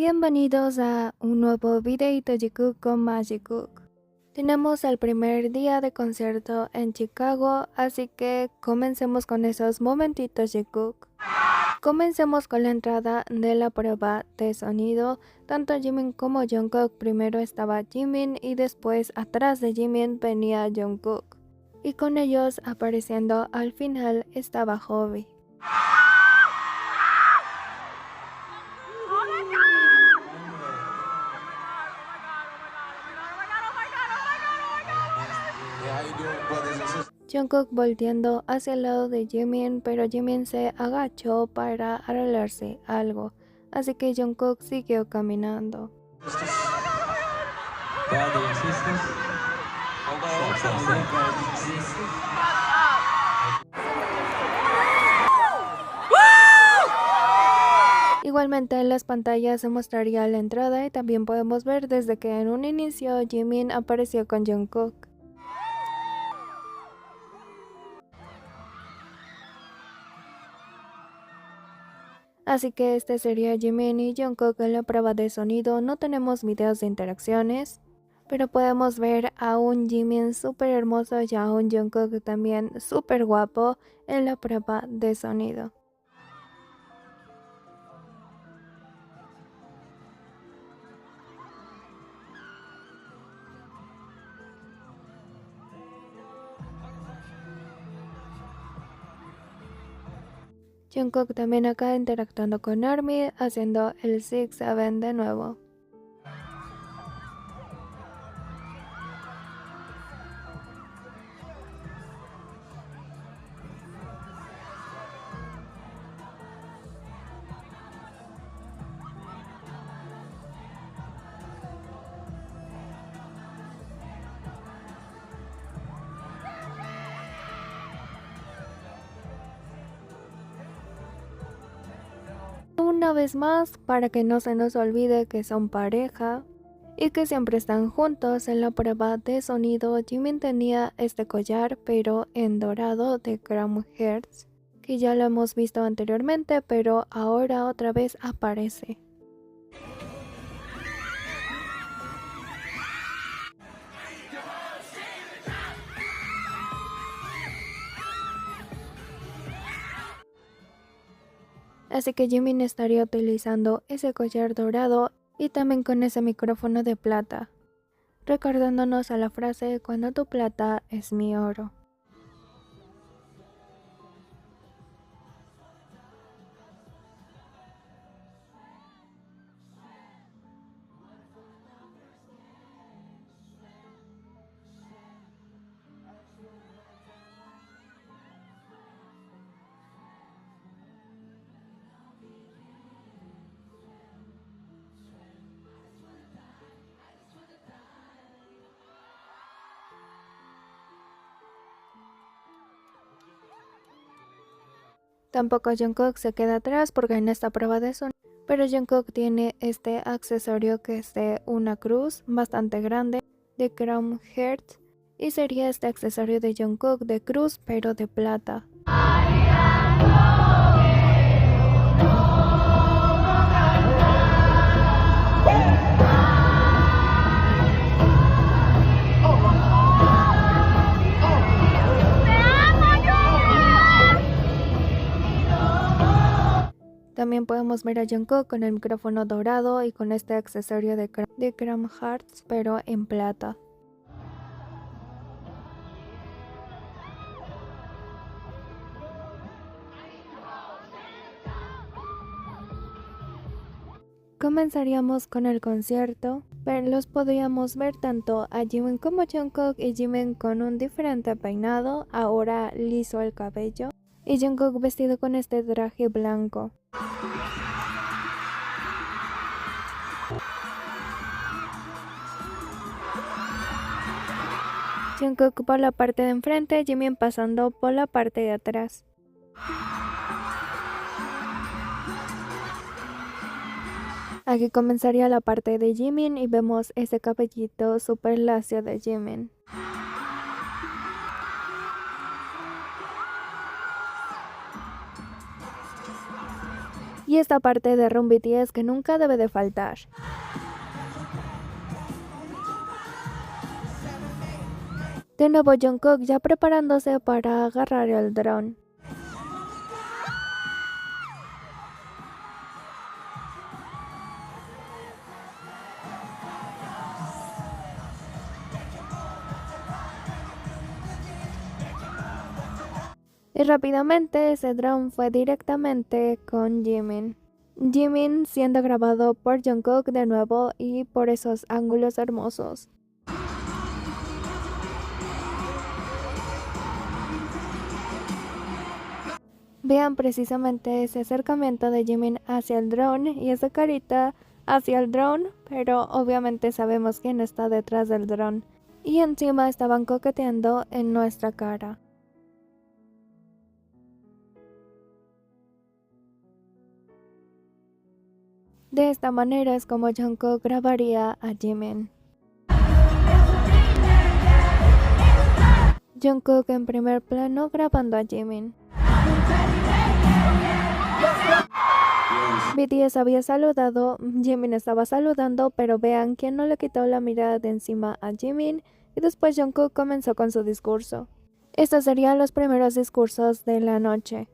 Bienvenidos a un nuevo videito de Cook con Magic Cook. Tenemos el primer día de concierto en Chicago, así que comencemos con esos momentitos de Cook. Comencemos con la entrada de la prueba de sonido. Tanto Jimin como Jungkook, primero estaba Jimin y después atrás de Jimin venía Jungkook. Y con ellos apareciendo al final estaba Hobi. Jungkook volteando hacia el lado de Jimin, pero Jimin se agachó para arreglarse algo, así que Jungkook siguió caminando. Igualmente en las pantallas se mostraría la entrada y también podemos ver desde que en un inicio Jimin apareció con Jungkook. Así que este sería Jimin y Jungkook en la prueba de sonido. No tenemos videos de interacciones, pero podemos ver a un Jimin súper hermoso y a un Jungkook también súper guapo en la prueba de sonido. Jungkook también acá interactuando con ARMY, haciendo el 6-7 de nuevo. Una vez más, para que no se nos olvide que son pareja y que siempre están juntos en la prueba de sonido, Jimin tenía este collar pero en dorado de Crown Hearts, que ya lo hemos visto anteriormente, pero ahora otra vez aparece. Así que Jimin estaría utilizando ese collar dorado y también con ese micrófono de plata, recordándonos a la frase "cuando tu plata es mi oro". Tampoco Jungkook se queda atrás porque en esta prueba de sonido, pero Jungkook tiene este accesorio que es de una cruz bastante grande de Crown Hearts y sería este accesorio de Jungkook de cruz pero de plata. También podemos ver a Jungkook con el micrófono dorado y con este accesorio de Crown Hearts pero en plata. Comenzaríamos con el concierto, pero los podríamos ver tanto a Jimin como Jungkook, y Jimin con un diferente peinado, ahora liso el cabello, y Jungkook vestido con este traje blanco. Jungkook por la parte de enfrente, Jimin pasando por la parte de atrás. Aquí comenzaría la parte de Jimin y vemos ese cabellito super lacio de Jimin. Y esta parte de Run BTS que nunca debe de faltar. De nuevo Jungkook ya preparándose para agarrar el dron. Y rápidamente ese dron fue directamente con Jimin. Jimin siendo grabado por Jungkook de nuevo y por esos ángulos hermosos. Vean precisamente ese acercamiento de Jimin hacia el dron y esa carita hacia el dron, pero obviamente sabemos quién está detrás del dron. Y encima estaban coqueteando en nuestra cara. De esta manera es como Jungkook grabaría a Jimin. Jungkook en primer plano grabando a Jimin. BTS había saludado, Jimin estaba saludando, pero vean quién no le quitó la mirada de encima a Jimin y después Jungkook comenzó con su discurso. Estos serían los primeros discursos de la noche.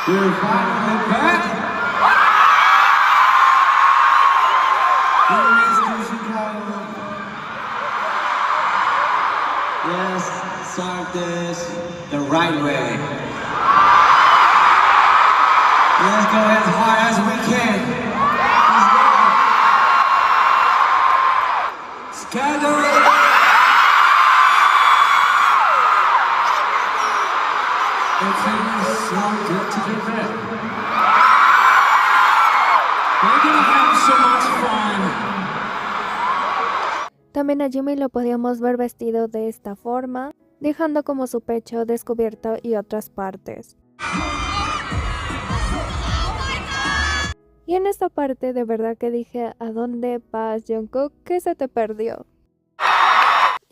We're finally back. Here is Chicago. Yes, start this the right way. Let's go as hard as we can. Let's go. Schedule. It feels so good to be back. We're gonna have so much fun. También a Jimin lo podíamos ver vestido de esta forma, dejando como su pecho descubierto y otras partes. Y en esta parte de verdad que dije, ¿a dónde vas, Jungkook? ¿Qué se te perdió?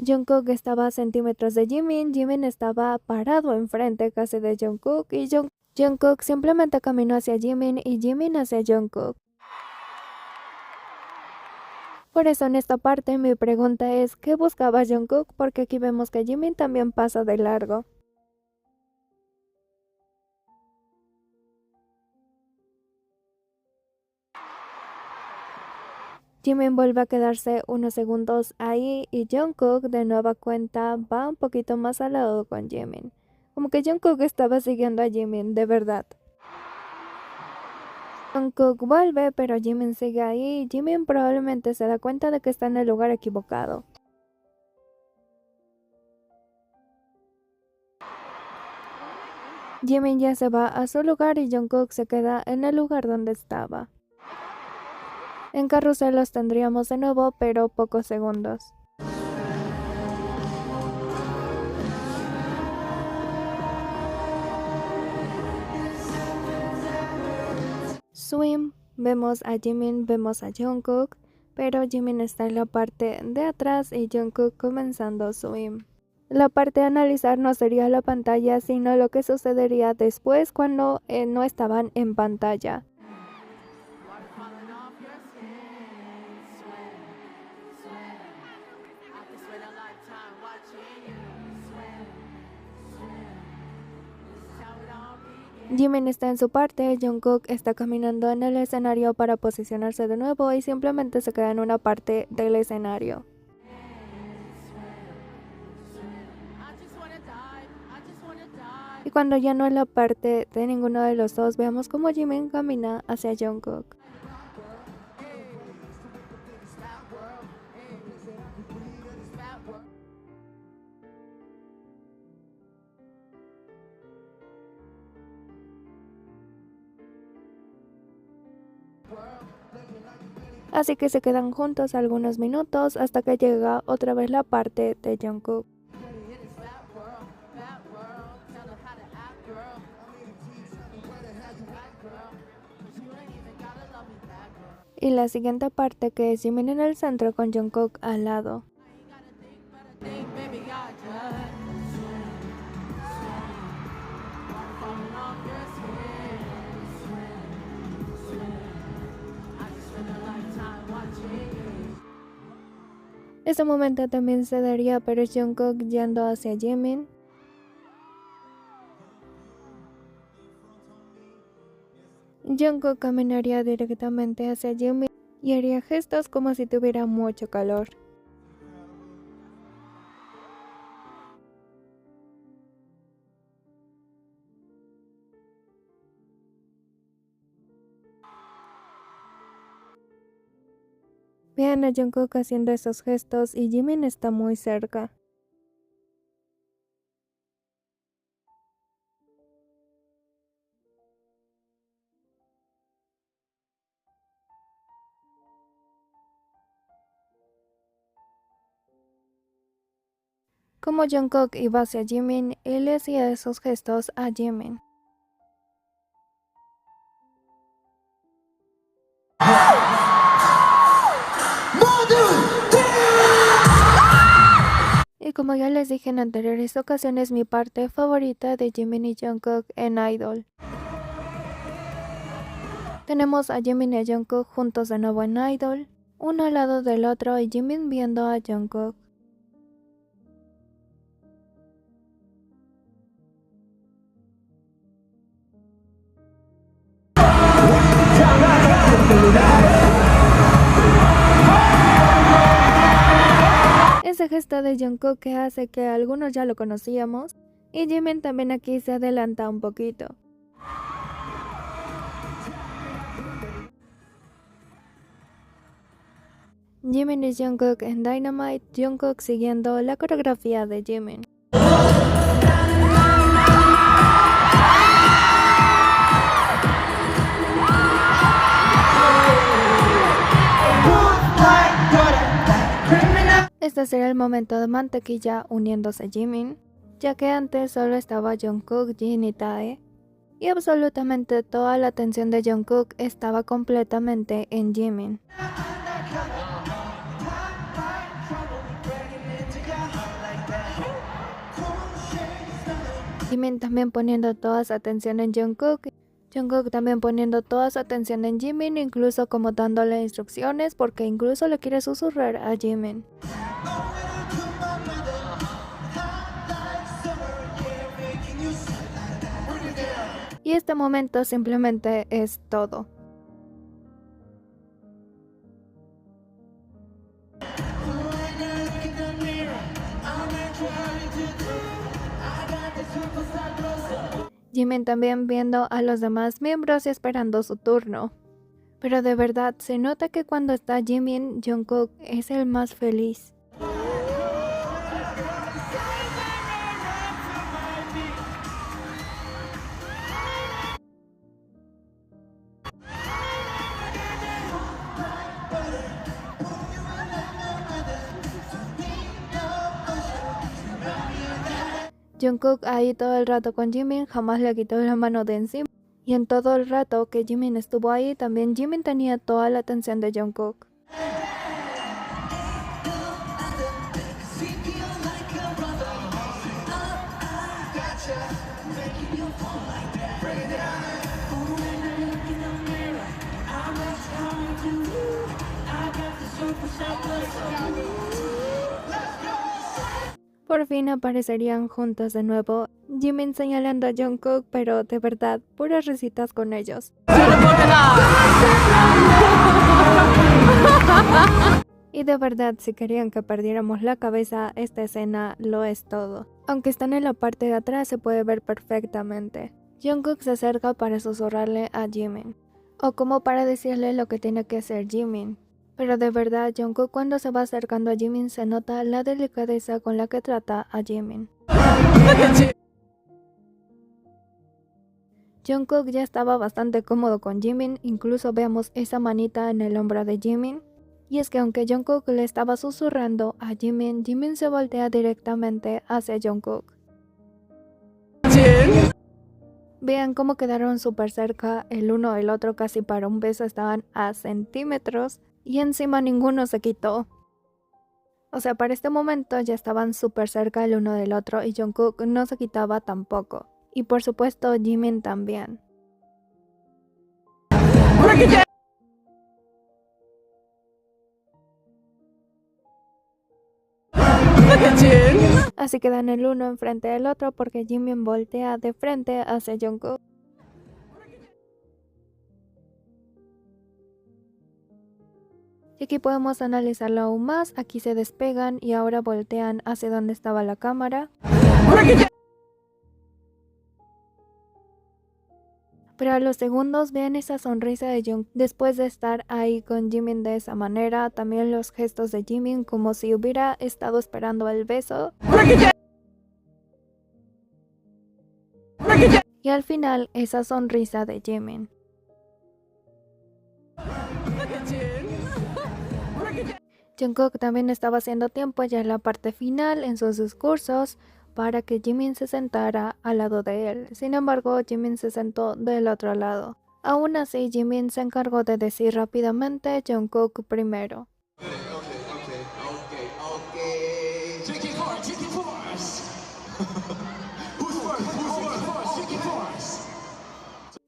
Jungkook estaba a centímetros de Jimin, Jimin estaba parado enfrente casi de Jungkook y Jungkook simplemente caminó hacia Jimin y Jimin hacia Jungkook. Por eso en esta parte mi pregunta es, ¿qué buscaba Jungkook? Porque aquí vemos que Jimin también pasa de largo. Jimin vuelve a quedarse unos segundos ahí y Jungkook de nueva cuenta va un poquito más al lado con Jimin. Como que Jungkook estaba siguiendo a Jimin, de verdad. Jungkook vuelve, pero Jimin sigue ahí y Jimin probablemente se da cuenta de que está en el lugar equivocado. Jimin ya se va a su lugar y Jungkook se queda en el lugar donde estaba. En carrusel los tendríamos de nuevo, pero pocos segundos. Swim, vemos a Jimin, vemos a Jungkook, pero Jimin está en la parte de atrás y Jungkook comenzando Swim. La parte de analizar no sería la pantalla, sino lo que sucedería después cuando no estaban en pantalla. Jimin está en su parte, Jungkook está caminando en el escenario para posicionarse de nuevo y simplemente se queda en una parte del escenario. Y cuando ya no es la parte de ninguno de los dos, veamos cómo Jimin camina hacia Jungkook. Así que se quedan juntos algunos minutos hasta que llega otra vez la parte de Jungkook. Y la siguiente parte que es Jimin en el centro con Jungkook al lado. Este momento también se daría, pero es Jungkook yendo hacia Jimin. Jungkook caminaría directamente hacia Jimin y haría gestos como si tuviera mucho calor. Vean a Jungkook haciendo esos gestos y Jimin está muy cerca. Como Jungkook iba hacia Jimin, él le hacía esos gestos a Jimin. Y como ya les dije en anteriores ocasiones, mi parte favorita de Jimin y Jungkook en Idol. Tenemos a Jimin y a Jungkook juntos de nuevo en Idol, uno al lado del otro y Jimin viendo a Jungkook. Ese gesto de Jungkook que hace que algunos ya lo conocíamos, y Jimin también aquí se adelanta un poquito. Jimin y Jungkook en Dynamite, Jungkook siguiendo la coreografía de Jimin. Este será el momento de mantequilla uniéndose Jimin, ya que antes solo estaba Jungkook, Jin y Tae, y absolutamente toda la atención de Jungkook estaba completamente en Jimin. Jimin también poniendo toda su atención en Jungkook, Jungkook también poniendo toda su atención en Jimin, incluso como dándole instrucciones porque incluso le quiere susurrar a Jimin. Y este momento simplemente es todo. Jimin también viendo a los demás miembros y esperando su turno. Pero de verdad se nota que cuando está Jimin, Jungkook es el más feliz. Jungkook ahí todo el rato con Jimin, jamás le quitó la mano de encima. Y en todo el rato que Jimin estuvo ahí, también Jimin tenía toda la atención de Jungkook. Por fin aparecerían juntos de nuevo, Jimin señalando a Jungkook, pero de verdad, puras risitas con ellos. Y de verdad, si querían que perdiéramos la cabeza, esta escena lo es todo. Aunque están en la parte de atrás se puede ver perfectamente. Jungkook se acerca para susurrarle a Jimin, o como para decirle lo que tiene que hacer Jimin. Pero de verdad, Jungkook cuando se va acercando a Jimin se nota la delicadeza con la que trata a Jimin. Jungkook ya estaba bastante cómodo con Jimin, incluso vemos esa manita en el hombro de Jimin. Y es que aunque Jungkook le estaba susurrando a Jimin, Jimin se voltea directamente hacia Jungkook. Vean cómo quedaron súper cerca el uno del otro, casi para un beso estaban a centímetros y encima ninguno se quitó. O sea, para este momento ya estaban súper cerca el uno del otro y Jungkook no se quitaba tampoco. Y por supuesto Jimin también. Así quedan el uno enfrente del otro porque Jimin voltea de frente hacia Jungkook. Y aquí podemos analizarlo aún más, aquí se despegan y ahora voltean hacia donde estaba la cámara. Pero a los segundos vean esa sonrisa de Jungkook después de estar ahí con Jimin de esa manera, también los gestos de Jimin como si hubiera estado esperando el beso. Y al final esa sonrisa de Jimin. Jungkook también estaba haciendo tiempo ya en la parte final en sus discursos para que Jimin se sentara al lado de él. Sin embargo, Jimin se sentó del otro lado. Aún así, Jimin se encargó de decir rápidamente Jungkook primero.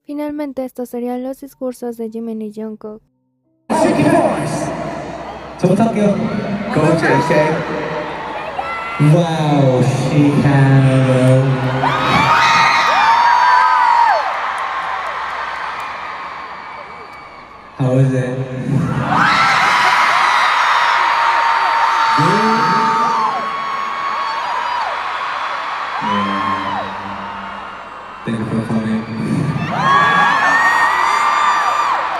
Finalmente, estos serían los discursos de Jimin y Jungkook. 저부터 할게요. Go JK. Wow, she had How was it? Good? Yeah. Thank you for coming.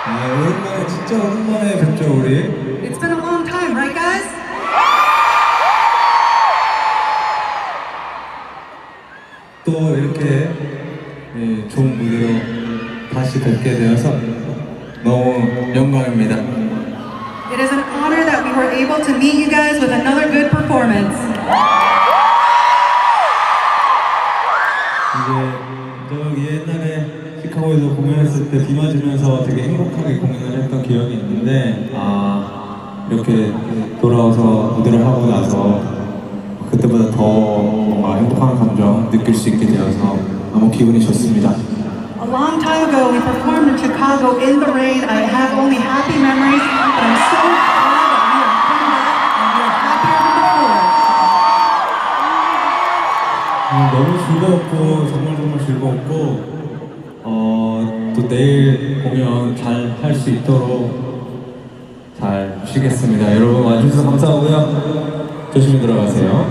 오랜만에 진짜 오랜만에 뵙죠 우리. It's been a long time, right guys? 또 이렇게 좋은 무대로 다시 뵙게 되어서 너무 영광입니다. It is an honor that we were able to meet you guys with another good performance. 이제 저기 옛날에 시카고에서 공연했을 때 비 맞으면서 되게 행복하게 공연을 했던 기억이 있는데 이렇게 돌아와서 무대를 하고 나서 그때보다 더 뭔가 행복한 감정 느낄 수 있게 되어서 너무 기분이 좋습니다. A long time ago, we performed in Chicago in the rain. I have only happy memories, but I'm so glad that we have come back and we are happier than before. 너무 즐거웠고 정말 즐거웠고 또 내일 공연 잘 할 수 있도록 잘 쉬겠습니다. 여러분 와주셔서 감사하고요. 조심히 들어가세요.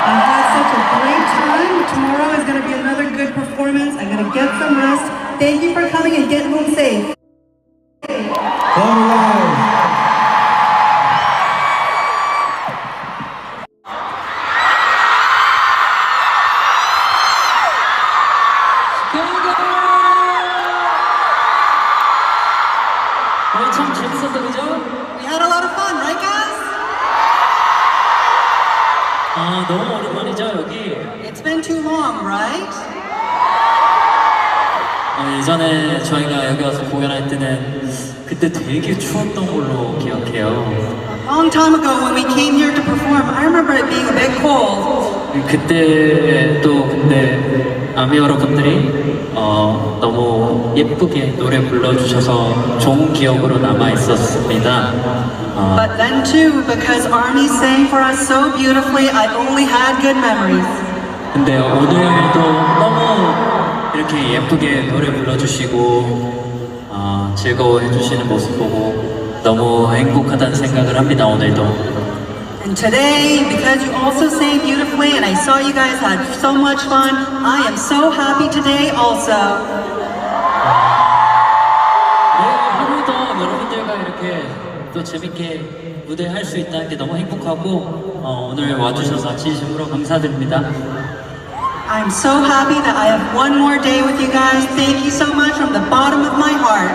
I had such a great time. Tomorrow is going to be another good performance. I'm going to get some rest. Thank you for coming and get home safe. 감사합니다. 참 재밌었다 그죠? We had a lot of fun, right guys? 너무 오랜만이죠 여기. It's been too long, right? 예전에 저희가 여기 와서 공연할 때는 그때 되게 추웠던 걸로 기억해요. A long time ago when we came here to perform, I remember it being a bit cold. 그때 또 근데 아미 여러분들이 너무 예쁘게 노래 불러주셔서 좋은 기억으로 남아 있었습니다. But then too, because ARMY sang for us so beautifully, I only had good memories. 근데 오늘도 너무 이렇게 예쁘게 노래 불러주시고 즐거워해주시는 모습 보고 너무 행복하다는 생각을 합니다 오늘도. And today, because you also sang beautifully and I saw you guys had so much fun, I am so happy today also. 오늘도 여러분들과 이렇게 또 재밌게 무대할 수 있다는 게 너무 행복하고 오늘 와주셔서 진심으로 감사드립니다. I'm so happy that I have one more day with you guys. Thank you so much from the bottom of my heart.